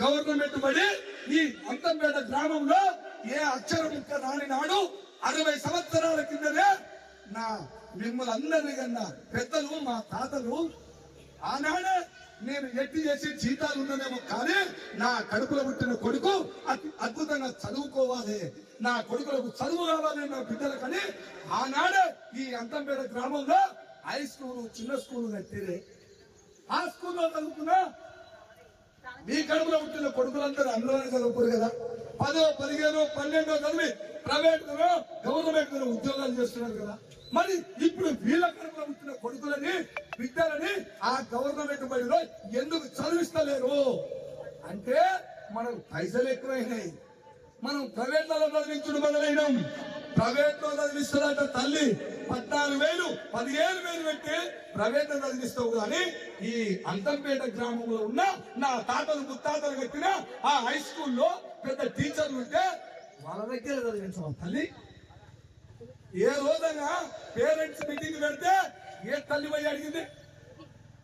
Government బడి ఈ అంతంపేట గ్రామంలో ఏ అక్షరం ముక్క రాని నాడు 60 సంవత్సరాల కిందనే నా మిమ్మల్ని అందరినీ కన్నా పెద్దలు మా తాతలు ఆనాడే నేను ఎట్టి చేసి జీతాలు ఉన్నదేమో కానీ నా కడుపులో పుట్టిన కొడుకు అద్భుతంగా చదువుకోవాలి, నా కొడుకులకు చదువు కావాలి నా బిడ్డలకని ఆనాడే ఈ అంతంపేట గ్రామంలో హై స్కూల్ చిన్న స్కూల్ కట్టిరే. ఆ స్కూల్లో చదువుకున్నా మీ కడుపులో పుట్టిన కొడుకులందరూ అందులోనే చదువుకోరు కదా. 10, 15, 12 చదివి ప్రైవేట్ గవర్నమెంట్ ఉద్యోగాలు చేస్తున్నారు కదా. మరి ఇప్పుడు వీళ్ళ కడుపులో పుట్టిన కొడుకులని బిడ్డలని ఆ గవర్నమెంట్ బడిలో ఎందుకు చదివిస్తలేరు అంటే మనకు పైసలు ఎక్కువైనాయి. మనం ప్రైవేట్ లో చదివించడం మొదలైనాం. ప్రైవేట్ లో చదివిస్తుందంట తల్లి 14,000, 15,000 పెట్టి ప్రైవేట్ లో చదివిస్తావు కానీ ఈ అంతంపేట గ్రామంలో ఉన్న నా తాతలు ముత్తాతలు కట్టిన ఆ హై స్కూల్లో పెద్ద టీచర్లు ఉంటే వాళ్ళ దగ్గర చదివించాం తల్లి. ఏ రోజైనా పేరెంట్స్ మీటింగ్ పెడితే ఏ తల్లి పోయి అడిగింది?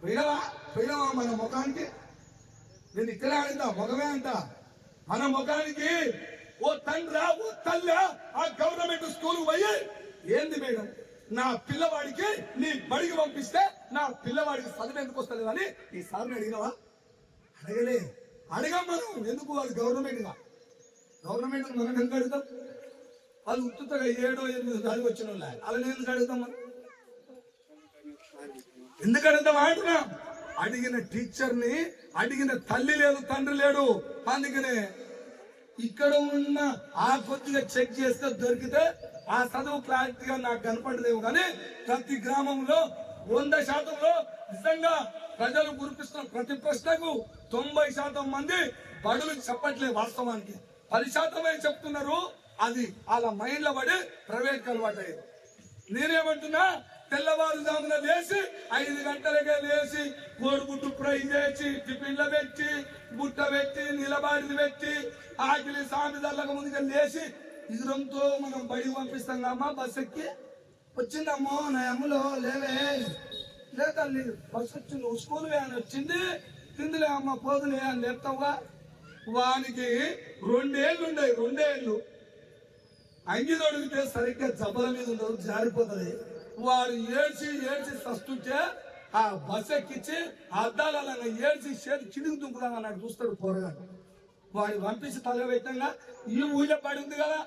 పోయినావా మన ముఖానికి? నేను ఇక్కడే అడుగుతా, ముఖమే అంట మన ముఖానికి. ఓ తండ్రా ఓ తల్లి ఆ గవర్నమెంట్ స్కూల్ పోయి ఏంది మేడం నా పిల్లవాడికి నీ బడికి పంపిస్తే నా పిల్లవాడికి చదువు ఎందుకు వస్తుంది అని ఈ సార్ని అడిగినవా? అడగలే. అడగాం మనం. ఎందుకు? వాళ్ళు గవర్నమెంట్ మనం ఎందుకు అడుగుతాం? వాళ్ళు ఉత్తుగా 7, 8 చదివి వచ్చిన వాళ్ళు వాళ్ళని ఎందుకు అడుగుతాం మనం? ఎందుకు అడుగుతాం అంటున్నా? అడిగిన టీచర్ని అడిగిన తల్లి లేదు తండ్రి లేడు. అందుకనే ఇక్కడ ఉన్న ఆ కొద్దిగా చెక్ చేస్తే దొరికితే ఆ చదువు క్లారిటీగా నాకు కనపడలేవు కానీ ప్రతి గ్రామంలో 100% నిజంగా ప్రజలు గుర్తిస్తున్న ప్రతి ప్రశ్నకు 90% మంది బడులు చెప్పట్లేదు. వాస్తవానికి 10% చెప్తున్నారు. అది వాళ్ళ మైండ్ లో పడి ప్రైవేట్ అలవాటు అయ్యేది. నేనేమంటున్నా, తెల్లవారుజామున లేచి 5 గంటలకే లేచి కోడిగుడ్డు ఫ్రై చేసి టిఫిన్లో పెట్టి బుట్ట పెట్టి నిలబడిది పెట్టి ఆకిలి సామిదల్లక ముందుగా లేచి ఇదురంతో మనం బడికి పంపిస్తాం కమ్మా. బస్ ఎక్కి వచ్చిందమ్మో నా అమ్మలో లేవే లే తల్లి బస్ వచ్చింది స్కూల్ వ్యాన్ వచ్చింది తిందులే అమ్మ పోదులే అని లేపుతావుగా. వానికి 2 ఏళ్ళు ఉండే 2 ఏళ్ళు అంగి తొడిగితే సరిగ్గా జబ్బల మీద ఉండదు, జారిపోతుంది. వాడు ఏడ్చి సస్తుంటే ఆ బస్ ఎక్కించి అద్దాల ఏడ్చి చేతి కిడికి దుంకుదాం నాకు చూస్తాడు పోరగాడు. వాడిని పంపించి తలవేతంగా ఈ ఊళ్ళో పడి ఉంది కదా,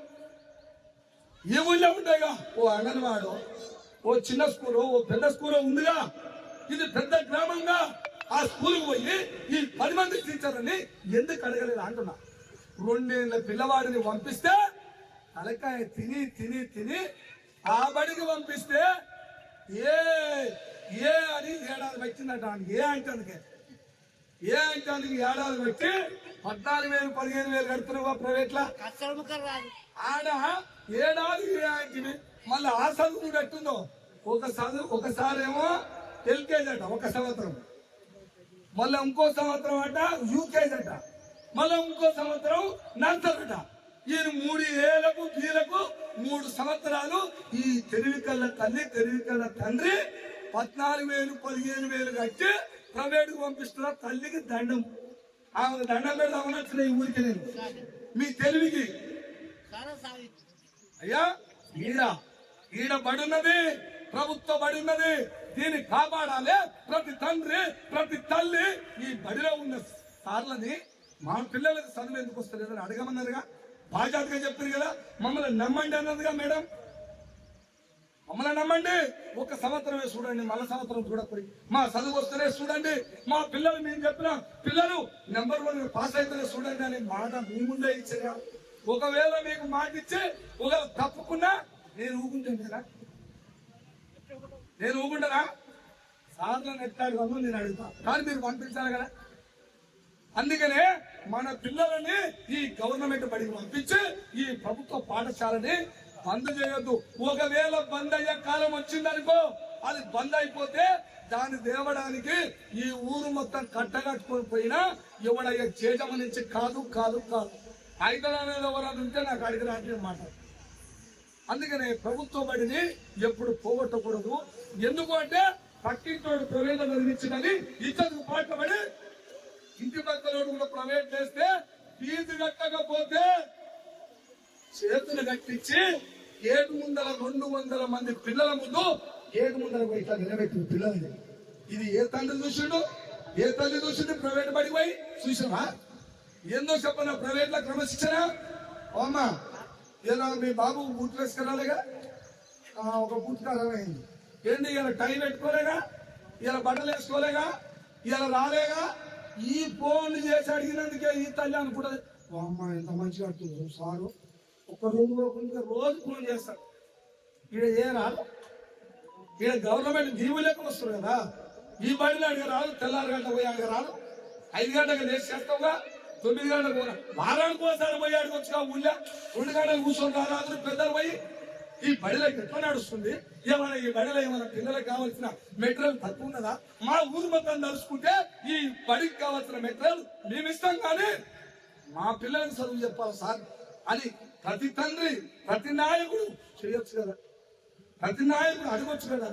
ఈ ఊళ్ళో ఉంటాయిగా ఓ అంగన్వాడు, ఓ చిన్న స్కూలు, ఓ పెద్ద స్కూలు ఉందిగా. ఇది పెద్ద గ్రామంగా ఆ స్కూల్కి పోయి ఈ 10 మంది టీచర్లని ఎందుకు అడగలేదు అంటున్నా. 2 ఏళ్ల పిల్లవాడిని పంపిస్తే తలకాయ తిని ఆ బడికి పంపిస్తే ఏ అని 7 ఏళ్ళు వచ్చిందట. ఏ అంటే ఏడాది పెట్టి 14,000, 15,000 కడుతున్నావా ప్రైవేట్ లా? ఆడ ఏడాది అంటే మళ్ళీ ఆ చదువు కట్టుందో ఒకసారి ఏమో ఎల్కేజీ అట 1 సంవత్సరం, మళ్ళీ ఇంకో సంవత్సరం అట యూకేజీ అట, మళ్ళీ ఇంకో సంవత్సరం నర్సరీ అట. ఈయన 3 ఏళ్లకు 3 సంవత్సరాలు ఈ తెలివి కళ్ళ తల్లి తెలివి కళ్ళ తండ్రి 14,000, 15,000 కట్టి ప్రైవేట్ కు పంపిస్తున్నా. తల్లికి దండం. ఆమె దండం పెడదామని వచ్చిన ఈ ఊరికి నేను మీ తెలివికి. అయ్యా ఈడ బడి ఉన్నది, ప్రభుత్వ బడి ఉన్నది, దీన్ని కాపాడాలి. ప్రతి తండ్రి ప్రతి తల్లి ఈ బడిలో ఉన్న సార్లని మా పిల్లలకు చదువు ఎందుకు వస్తలేదని అడగమన్నారుగా. బాధ్యతగా చెప్పారు కదా. మమ్మల్ని నమ్మండి అన్నదిగా మేడం. మమ్మల్ని నమ్మండి. 1 సంవత్సరమే చూడండి, మళ్ళీ సంవత్సరం చూడకూడదు. మా చదువు వస్తేనే చూడండి, మా పిల్లలు మేము చెప్పిన పిల్లలు నెంబర్ 1 పాస్ అయితేనే చూడండి అనే మాట మీ ముందే ఇచ్చారా. ఒకవేళ మీకు మాట ఇచ్చి ఒకవేళ తప్పుకున్నా నేను ఊగుంటానా? సార్లను ఎట్లాడు నేను అడుగుతా, కానీ మీరు పంపించాలి కదా. అందుకనే మన పిల్లలని ఈ గవర్నమెంట్ బడికి పంపించి ఈ ప్రభుత్వ పాఠశాలని బంద్ చేయొద్దు. ఒకవేళ బంద్ అయ్యే కాలం వచ్చిందనుకో, అది బంద్ అయిపోతే దాన్ని దేవడానికి ఈ ఊరు మొత్తం కట్టగట్టుకొని పోయినా ఎవడయ్యే చేజమ నుంచి కాదు. హైదరాబాద్ ఎవరైనా ఉంటే నాకు అడిగినట్టు మాట. అందుకనే ప్రభుత్వ బడిని ఎప్పుడు పోగొట్టకూడదు. ఎందుకు అంటే పక్కింటోడు ప్రవేశం నిర్మించిందని ఇతరులకు పాటపడి ఇంటి పక్కన కూడా ప్రైవేట్ చేస్తే ఫీజు కట్టకపోతే చేతులు కట్టించి గేటు ముందర 200 మంది పిల్లల ముందు గేటు ముందర పోయి ఇట్లా నిలబెట్టిన పిల్లల్ని. ఇది ఏ తండ్రి చూసిండు? ఏ తల్లి చూసిండు? ప్రైవేట్ బడికి పోయి చూసావా? ఏందో చెప్పనా ప్రైవేట్ లో క్రమశిక్షణ. అమ్మా ఏదో మీ బాబు బూట్ వేసుకురాలేగా, ఒక బూట్ కారమైంది ఏంటి, ఇలా టై పెట్టుకోలేగా, ఇలా బట్టలు వేసుకోలేగా, ఇలా రాలేగా, ఈ ఫోన్లు చేసి అడిగినందుకే ఈ తల్లి అనుకుంటది అమ్మ ఎంత మంచిగా అడుగుతుంది సారు. ఒక రోజు రోజు ఫోన్ చేస్తాడు. ఈడ ఏ రాదు, ఈడ గవర్నమెంట్ దీవు లెక్క వస్తుంది కదా. ఈ బడిలో అడిగి రాదు, తెల్లారి గంట పోయి అడిగి రాదు, 5 గంటలకు లేచి చేస్తావుగా, 9 గంటలకు పోయినా వారానికి ఒకసారి పోయి అడగొచ్చుగా. ఊళ్ళో 2 గంటలకు కూర్చొని రాదు పెద్దలు పోయి. ఈ బడిలో ఎట్లా నడుస్తుంది? ఏమైనా ఈ బడిలో ఏమైనా పిల్లలకు కావాల్సిన మెటీరియల్ తక్కువ ఉన్నదా? మా ఊరు మొత్తం తలుచుకుంటే ఈ బడికి కావాల్సిన మెటీరియల్ మేము ఇస్తాం, కానీ మా పిల్లలకు చదువు చెప్పాలి సార్ అని ప్రతి తండ్రి ప్రతి నాయకుడు చేయొచ్చు కదా, ప్రతి నాయకుడు అడగొచ్చు కదా.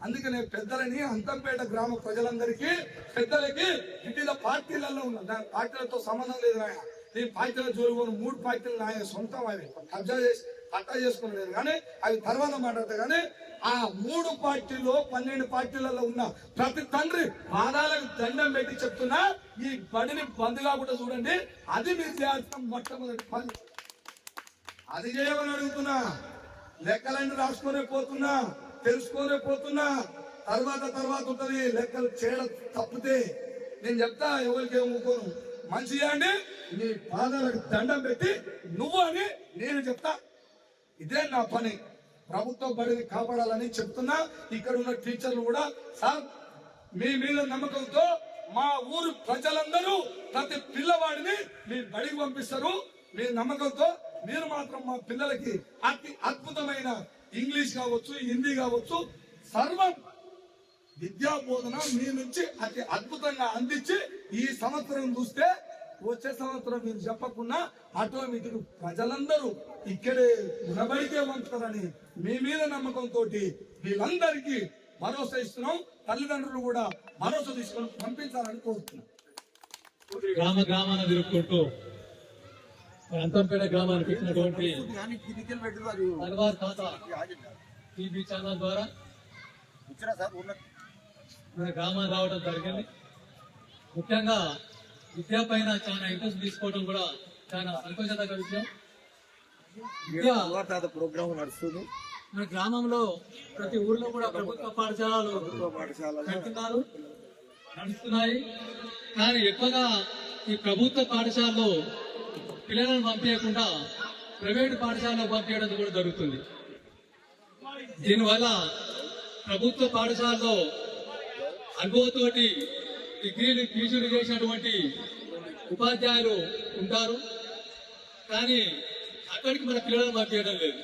అందుకనే పెద్దలని అంతంపేట గ్రామ ప్రజలందరికీ పెద్దలకి వివిధ పార్టీలలో ఉన్న పార్టీలతో సంబంధం లేదు. నేను పార్టీల జోలుకొని 3 పార్టీలు నాయ సొంతం, అవి కబ్జా చేసి పట్టా చేసుకునేది, కానీ అవి తర్వాత మాట్లాడతాయి. కానీ ఆ 3 పార్టీల్లో 12 పార్టీలలో ఉన్న ప్రతి తండ్రి పాదాలకు దండం పెట్టి చెప్తున్నా, ఈ బడిని బంద్ కాకుండా చూడండి. అది మీరు చేయాల్సిన మొట్టమొదటి పని. అది చేయమని అడుగుతున్నా. లెక్కలన్నీ రాసుకునే పోతున్నా, తెలుసుకునే పోతున్నా. తర్వాత ఉంటది. లెక్కలు చేయడం తప్పితే నేను చెప్తా, ఎవరికి ఏమనుకోను. మంచి చేయండి, నీ పాదాలకు దండం పెట్టి నువ్వు అని నేను చెప్తా. ఇదే నా పని. ప్రభుత్వ బడిని కాపాడాలని చెప్తున్నా. ఇక్కడ ఉన్న టీచర్లు కూడా సార్ మీ మీద నమ్మకంతో మా ఊరు ప్రజలందరూ ప్రతి పిల్లవాడిని మీ బడికి పంపిస్తారు. మీ నమ్మకంతో మీరు మాత్రం మా పిల్లలకి అతి అద్భుతమైన ఇంగ్లీష్ కావచ్చు, హిందీ కావచ్చు, సర్వం విద్యా బోధన మీ నుంచి అతి అద్భుతంగా అందించి ఈ సంవత్సరం చూస్తే వచ్చే సంవత్సరం మీరు చెప్పకుండా ఆటోమేటిక్ ప్రజలందరూ ఇక్కడే గుణబడికే పంపుతారని మీ మీద నమ్మకంతో వీళ్ళందరికీ భరోసా ఇస్తున్నాం. తల్లిదండ్రులు కూడా భరోసా తీసుకొని పంపించాలని కోరుతున్నాం. గ్రామాన తిరుగుకుంటూ అంతంపేట గ్రామానికి ఇచ్చినటువంటి అల్వార్ తాత టీవీ ఛానల్ ద్వారా మన గ్రామానికి రావడం జరిగింది. ముఖ్యంగా విద్య పైన చాలా ఇంట్రెస్ట్ తీసుకోవడం కూడా చాలా సంతోషదగ్గ విషయం. ప్రోగ్రామ్ నడుస్తుంది. మన గ్రామంలో ప్రతి ఊర్లో కూడా ప్రభుత్వ పాఠశాలలు కడుతున్నారు, నడుస్తున్నాయి. కానీ ఎక్కువగా ఈ ప్రభుత్వ పాఠశాలలో పిల్లలను పంపించకుండా ప్రైవేటు పాఠశాలలో పంపించడం కూడా జరుగుతుంది. దీనివల్ల ప్రభుత్వ పాఠశాలలో అనుభవంతోటి డిగ్రీలు పీజీలు చేసినటువంటి ఉపాధ్యాయులు ఉంటారు, కానీ అక్కడికి మన పిల్లలను పంపించడం లేదు.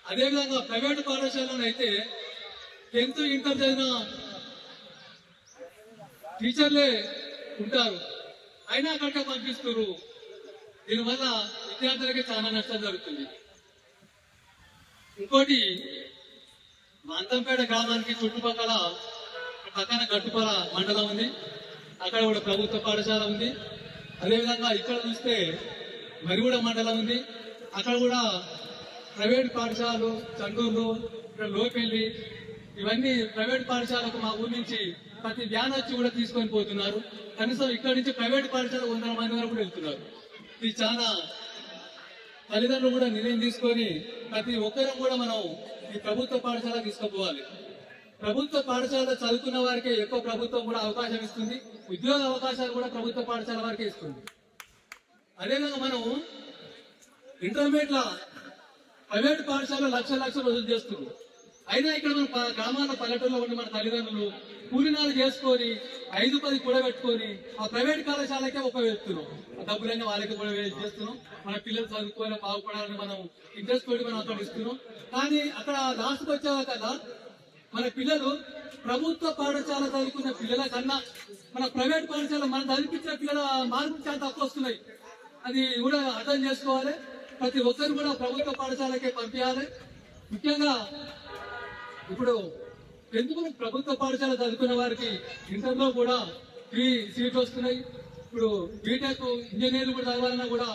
అదేవిధంగా ప్రైవేటు పాఠశాలలో అయితే 10th ఇంటర్ చదివిన టీచర్లే ఉంటారు, అయినా అక్కడికే పంపిస్తారు. దీనివల్ల విద్యార్థులకి చాలా నష్టం జరుగుతుంది. ఇంకోటి, అంతంపేట గ్రామానికి చుట్టుపక్కల పక్కన గట్టుపల మండలం ఉంది, అక్కడ కూడా ప్రభుత్వ పాఠశాల ఉంది. అదేవిధంగా ఇక్కడ చూస్తే మరిగూడ మండలం ఉంది, అక్కడ కూడా ప్రైవేట్ పాఠశాలలు, చండూరు, ఇక్కడ లోపెల్లి, ఇవన్నీ ప్రైవేట్ పాఠశాలకు మా ఊరి నుంచి ప్రతి వ్యాన్ వచ్చి కూడా తీసుకొని పోతున్నారు. కనీసం ఇక్కడ నుంచి ప్రైవేట్ పాఠశాల 100 మంది వరకు కూడా వెళ్తున్నారు. ఇది చాలా తల్లిదండ్రులు కూడా నిర్ణయం తీసుకొని ప్రతి ఒక్కరం కూడా మనం ఈ ప్రభుత్వ పాఠశాల తీసుకుపోవాలి. ప్రభుత్వ పాఠశాల చదువుకున్న వారికే ఎక్కువ ప్రభుత్వం కూడా అవకాశం ఇస్తుంది, ఉద్యోగ అవకాశాలు కూడా ప్రభుత్వ పాఠశాల వారికే ఇస్తుంది. అదేవిధంగా మనం ఇంటర్మీడియట్ లో ప్రైవేట్ పాఠశాల లక్షలు వసూలు చేస్తున్నారు. అయినా ఇక్కడ మన గ్రామాల పల్లెటూరులో ఉండి మన తల్లిదండ్రులు కూలినాలు చేసుకొని 5-10 కూడా పెట్టుకొని ఆ ప్రైవేట్ కళాశాలకే ఉపయోగిస్తున్నాం. ఆ డబ్బులన్నీ వాళ్ళకి కూడా చేస్తున్నాం. మన పిల్లలు చదువుకోవాలి, బాగుపడాలని మనం ఇంట్రెస్ట్ తోటి మనం అక్కడ ఇస్తున్నాం. కానీ అక్కడ లాస్ట్కి వచ్చేదాకా మన పిల్లలు ప్రభుత్వ పాఠశాల చదువుకున్న పిల్లల కన్నా మన ప్రైవేట్ పాఠశాల మనం చదివించిన పిల్లల మార్కులు చాలా తక్కువ వస్తున్నాయి. అది కూడా అర్థం చేసుకోవాలి. ప్రతి ఒక్కరు కూడా ప్రభుత్వ పాఠశాలకే పంపించాలి. ముఖ్యంగా ఇప్పుడు ఎందుకు ప్రభుత్వ పాఠశాల చదువుకున్న వారికి ఇంటర్లో కూడా ఫ్రీ సీట్లు వస్తున్నాయి. ఇప్పుడు బీటెక్ ఇంజనీర్లు కూడా చదవాలన్నా కూడా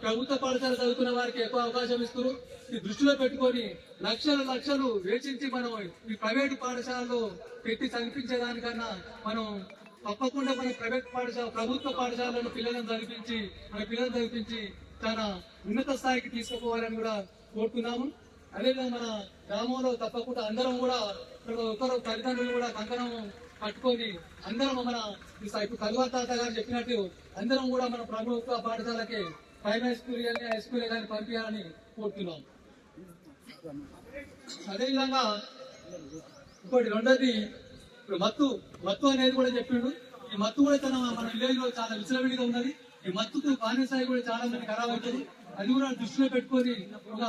ప్రభుత్వ పాఠశాల చదువుకున్న వారికి ఎక్కువ అవకాశం ఇస్తున్నారు. ఈ దృష్టిలో పెట్టుకొని లక్షలు వేచించి మనం ఈ ప్రైవేటు పాఠశాలలో పెట్టి చదివించేదానికన్నా మనం తప్పకుండా మన ప్రభుత్వ పాఠశాలను పిల్లలను చదివించి చాలా ఉన్నత స్థాయికి తీసుకుపోవాలని కూడా కోరుతున్నాము. అదేవిధంగా మన గ్రామంలో తప్పకుండా అందరం కూడా ఒకరు తల్లిదండ్రులు కూడా కంకణం పట్టుకొని అందరం ఇప్పుడు కల్వర్ తాత గారు చెప్పినట్టు అందరం కూడా మన ప్రభుత్వ పాఠశాలకి ప్రైమరీ స్కూల్ కానీ హై స్కూల్ కానీ పంపించాలని కోరుతున్నాం. అదేవిధంగా ఇంకోటి రెండోది ఇప్పుడు మత్తు అనేది కూడా చెప్పిండు. ఈ మత్తు కూడా మన విలేజ్ లో చాలా విచలవిడిగా ఉన్నది. ఈ మత్తుకు బానిసాయి కూడా చాలా మంది ఖరాబ్ అవుతుంది. అది కూడా దృష్టిలో పెట్టుకొని ఒక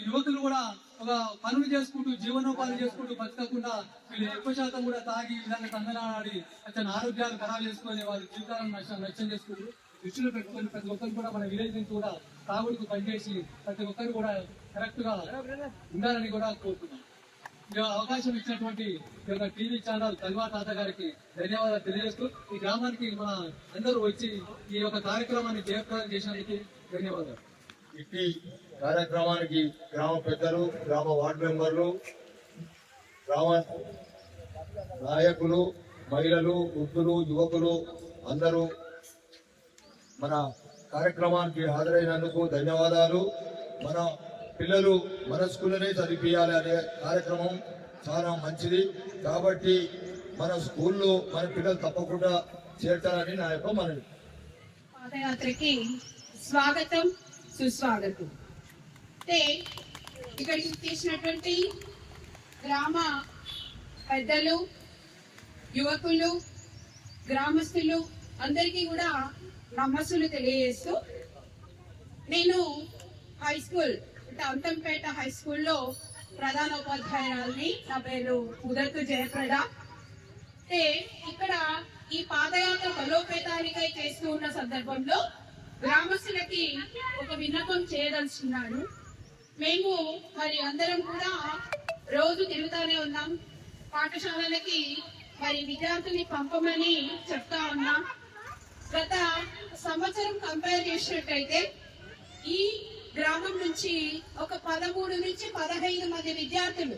యువకులు కూడా ఒక పనులు చేసుకుంటూ జీవనోపాధి చేసుకుంటూ బతకకుండా వీళ్ళు ఎక్కువ శాతం కూడా తాగి ఈ విధంగా తందనాడి అతని ఆరోగ్యాలు ఖరాబ్ చేసుకొని వాళ్ళ జీవితాలను నష్టం చేసుకుంటూ దృష్టిలో పెట్టుకొని ప్రతి ఒక్కరు కూడా మన విలేజ్ నుంచి కూడా తాగుడుకు పనిచేసి ప్రతి ఒక్కరు కూడా కరెక్ట్ గా ఉండాలని కూడా కోరుతున్నాం. ఈ అవకాశం ఇచ్చినటువంటి ఈ యొక్క టీవీ ఛానల్ కల్వర్ తాత గారికి ధన్యవాదాలు తెలియజేస్తూ ఈ గ్రామానికి మన అందరూ వచ్చి ఈ యొక్క కార్యక్రమాన్ని జయప్రదం చేసినందుకు ధన్యవాదాలు. ఇట్టి కార్యక్రమానికి గ్రామ పెద్దలు, గ్రామ వార్డు మెంబర్లు, గ్రామ నాయకులు, మహిళలు, వృద్ధులు, యువకులు అందరూ మన కార్యక్రమానికి హాజరైనందుకు ధన్యవాదాలు. మన పిల్లలు మన స్కూల్లోనే చదివించాలి అనే కార్యక్రమం చాలా మంచిది. కాబట్టి మన స్కూల్లో మన పిల్లలు తప్పకుండా చేర్చాలని నా యొక్క మనవి. పాదయాత్రకి స్వాగతం, సుస్వాగతం. అంటే ఇక్కడికి తీసినటువంటి గ్రామ పెద్దలు, యువకులు, గ్రామస్తులు అందరికీ కూడా నమస్సులు తెలియజేస్తూ, నేను హై స్కూల్ అంటే అంతంపేట హై స్కూల్లో ప్రధాన ఉపాధ్యాయురాలిని. నా పేరు ఉదత్తు జయప్రద. అంటే ఇక్కడ ఈ పాదయాత్ర బలోపేతానికై చేస్తూ ఉన్న సందర్భంలో గ్రామస్తులకి ఒక విన్నపం చేయదలుచుకున్నాను. మేము మరి అందరం కూడా రోజు తిరుగుతానే ఉన్నాం. పాఠశాలలకి మరి విద్యార్థుల్ని పంపమని చెప్తా ఉన్నాం. గత సంవత్సరం కంపేర్ చేసినట్టయితే ఈ గ్రామం నుంచి ఒక 13 నుంచి 15 మంది విద్యార్థులు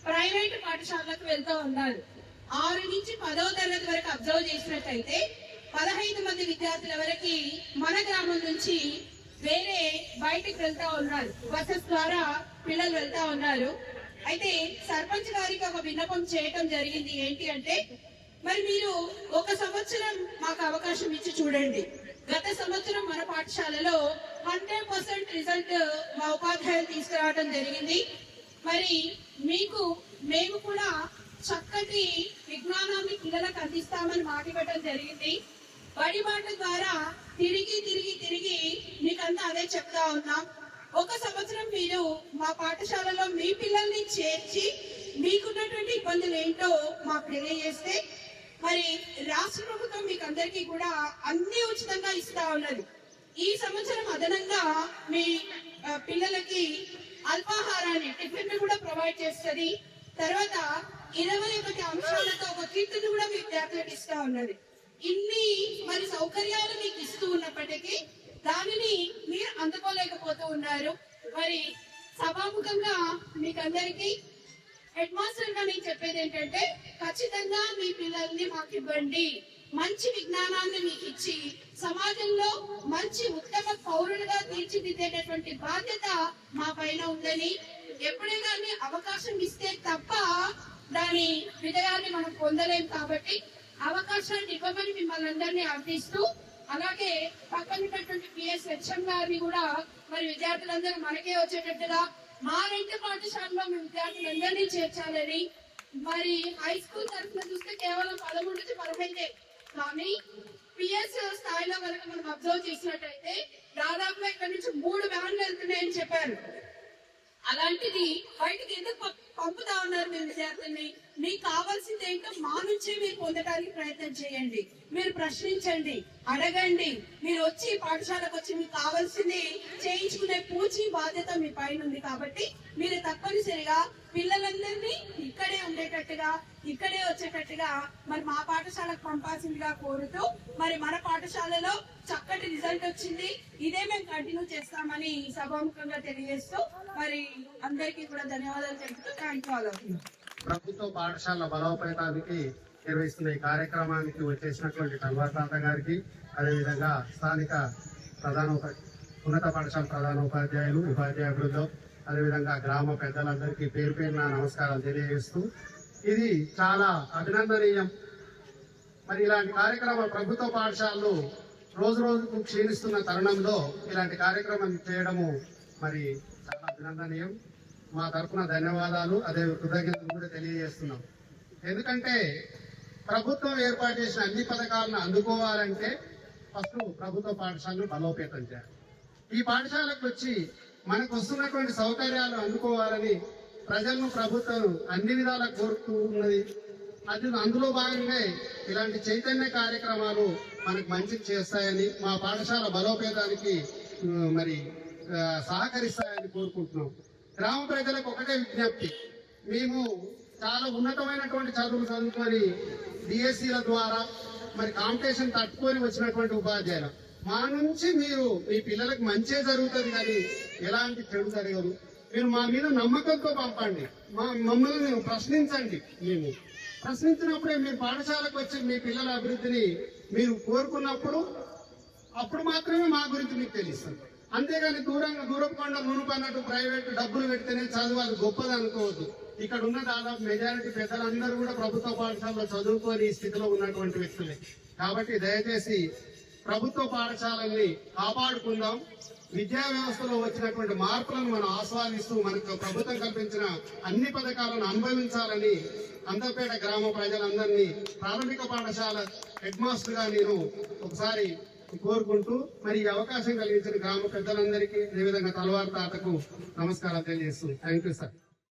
ప్రైవేట్ పాఠశాలకు వెళ్తూ ఉన్నారు. 6 నుంచి 10వ తరగతి వరకు అబ్జర్వ్ చేసినట్టయితే 15 మంది విద్యార్థుల వరకు మన గ్రామం నుంచి వేరే బయటికి వెళ్తా ఉన్నారు. బస్సెస్ ద్వారా పిల్లలు వెళ్తా ఉన్నారు. అయితే సర్పంచ్ గారికి ఒక విన్నపం చేయటం జరిగింది. ఏంటి అంటే, మరి మీరు ఒక సంవత్సరం మాకు అవకాశం ఇచ్చి చూడండి. గత సంవత్సరం మన పాఠశాలలో 100% రిజల్ట్ మా ఉపాధ్యాయులు తీసుకురావడం జరిగింది. మరి మేము కూడా చక్కటి విజ్ఞానాన్ని పిల్లలకు అందిస్తామని మాట ఇవ్వడం జరిగింది. బడి మాట ద్వారా తిరిగి మీకంతా అదే చెప్తా ఉన్నాం. ఒక సంవత్సరం మీరు మా పాఠశాలలో మీ పిల్లల్ని చేర్చి మీకున్నటువంటి ఇబ్బందులు ఏంటో మాకు తెలియజేస్తే, మరి రాష్ట్ర ప్రభుత్వం మీకు అందరికీ కూడా అన్ని ఉచితంగా ఇస్తా ఉన్నది. ఈ సంవత్సరం అదనంగా మీ పిల్లలకి అల్పాహారాన్ని, టిఫిన్ కూడా ప్రొవైడ్ చేస్తుంది. తర్వాత 21 అంశాలతో ఒక కిట్ను కూడా మీ విద్యార్థులకు ఇస్తా ఉన్నది. ఇన్ని మరి సౌకర్యాలు మీకు ఇస్తూ ఉన్నప్పటికీ దానిని మీరు అందుకోలేకపోతూ ఉన్నారు. మరి సభాముఖంగా మీకందరికీ హెడ్ మాస్టర్ గా నేను చెప్పేది ఏంటంటే, ఖచ్చితంగా మీ పిల్లల్ని మాకు ఇవ్వండి. మంచి విజ్ఞానాన్ని మీకు ఇచ్చి సమాజంలో మంచి ఉత్తమ పౌరులుగా తీర్చిదిద్దేటటువంటి బాధ్యత మా పైన ఉందని, ఎప్పుడే కానీ అవకాశం ఇస్తే తప్ప దాని విజయాన్ని మనం పొందలేం. కాబట్టి అవకాశాన్ని ఇవ్వమని మిమ్మల్ని అందరినీ అర్థిస్తూ, అలాగే పక్కనటువంటి పిఎస్ హెచ్ఎం గారిని కూడా మరి విద్యార్థులందరూ మనకే వచ్చేటట్టుగా మా రెంటి పాఠశాలలో మీ విద్యార్థులందరినీ చేర్చాలని. మరి హై స్కూల్ తరఫున చూస్తే కేవలం 13 నుంచి 15, కానీ పిఎస్ స్థాయిలో కనుక మనం అబ్జర్వ్ చేసినట్టయితే దాదాపుగా ఇక్కడ నుంచి 3 వ్యాన్లు వెళ్తున్నాయని చెప్పారు. అలాంటిది బయటికి ఎందుకు పంపుతా ఉన్నారు మీ విద్యార్థుల్ని? మీకు కావాల్సింది ఏంటో మా నుంచే మీరు పొందడానికి ప్రయత్నం చేయండి. మీరు ప్రశ్నించండి, అడగండి. మీరు వచ్చి పాఠశాలకు వచ్చి మీకు కావాల్సింది చేయించుకునే పూచి బాధ్యత మీ పైన ఉంది. కాబట్టి మీరు తప్పనిసరిగా పిల్లలందరినీ ఇక్కడే ఉండేటట్టుగా, ఇక్కడే వచ్చేటట్టుగా మరి మా పాఠశాలకు పంపాల్సిందిగా కోరుతూ, మరి మన పాఠశాలలో చక్కటి రిజల్ట్ వచ్చింది. ఇదే మేము కంటిన్యూ చేస్తామని సభాముఖంగా తెలియజేస్తూ మరి అందరికీ కూడా ధన్యవాదాలు తెలుపుతూ thank you all of you. ప్రభుత్వ పాఠశాల బలోపేతానికి నిర్వహిస్తున్న ఈ కార్యక్రమానికి వచ్చేసినటువంటి కల్వార్ తాత గారికి, అదేవిధంగా స్థానిక ఉన్నత పాఠశాల ప్రధానోపాధ్యాయులు, ఉపాధ్యాయ బృందం, అదేవిధంగా గ్రామ పెద్దలందరికీ పేరు పేరున నమస్కారాలు తెలియజేస్తూ, ఇది చాలా అభినందనీయం. మరి ఇలాంటి కార్యక్రమాలు ప్రభుత్వ పాఠశాలలు రోజు రోజుకు క్షీణిస్తున్న తరుణంలో ఇలాంటి కార్యక్రమం చేయడము మరి చాలా అభినందనీయం. మా తరఫున ధన్యవాదాలు, అదే కృతజ్ఞతలు కూడా తెలియజేస్తున్నాం. ఎందుకంటే ప్రభుత్వం ఏర్పాటు చేసిన అన్ని పథకాలను అందుకోవాలంటే ఫస్ట్ ప్రభుత్వ పాఠశాలను బలోపేతం చేయాలి. ఈ పాఠశాలకు వచ్చి మనకు వస్తున్నటువంటి సౌకర్యాలు అందుకోవాలని ప్రజలను ప్రభుత్వం అన్ని విధాలా కోరుతూ ఉన్నది. అందులో భాగంగా ఇలాంటి చైతన్య కార్యక్రమాలు మనకు మంచి చేస్తాయని, మా పాఠశాల బలోపేతానికి మరి సహకరిస్తాయని కోరుకుంటున్నాం. గ్రామ ప్రజలకు ఒకటే విజ్ఞప్తి, మేము చాలా ఉన్నతమైనటువంటి చదువులు చదువుకొని డిఎస్సీల ద్వారా మరి కాంపిటీషన్ తట్టుకొని వచ్చినటువంటి ఉపాధ్యాయులు, మా నుంచి మీరు మీ పిల్లలకు మంచే జరుగుతుంది కానీ ఎలాంటి చెడు జరగదు. మీరు మా మీద నమ్మకంతో పంపండి, మమ్మల్ని ప్రశ్నించండి. మేము ప్రశ్నించినప్పుడే మీరు పాఠశాలకు వచ్చి మీ పిల్లల అభివృద్ధిని మీరు కోరుకున్నప్పుడు అప్పుడు మాత్రమే మా గురించి మీకు తెలుస్తుంది. అంతేగాని దూరపు కొండ మునుపు అన్నట్టు ప్రైవేట్ డబ్బులు పెడితేనే చదువు అది గొప్పది అనుకోవద్దు. ఇక్కడ ఉన్న దాదాపు మెజారిటీ పెద్దలందరూ కూడా ప్రభుత్వ పాఠశాలలో చదువుకొని ఈ స్థితిలో ఉన్నటువంటి వ్యక్తులే. కాబట్టి దయచేసి ప్రభుత్వ పాఠశాలల్ని కాపాడుకుందాం. విద్యా వ్యవస్థలో వచ్చినటువంటి మార్పులను మనం ఆస్వాదిస్తూ మనకు ప్రభుత్వం కల్పించిన అన్ని పథకాలను అనుభవించాలని అంతర్పేట గ్రామ ప్రజలందరినీ ప్రాథమిక పాఠశాల హెడ్ మాస్టర్ గా నేను ఒకసారి కోరుకుంటూ మరి ఈ అవకాశం కలిగించిన గ్రామ పెద్దలందరికీ అదేవిధంగా తలవారు తాతకు నమస్కారాలు తెలియజేస్తూ థ్యాంక్ యూ సార్.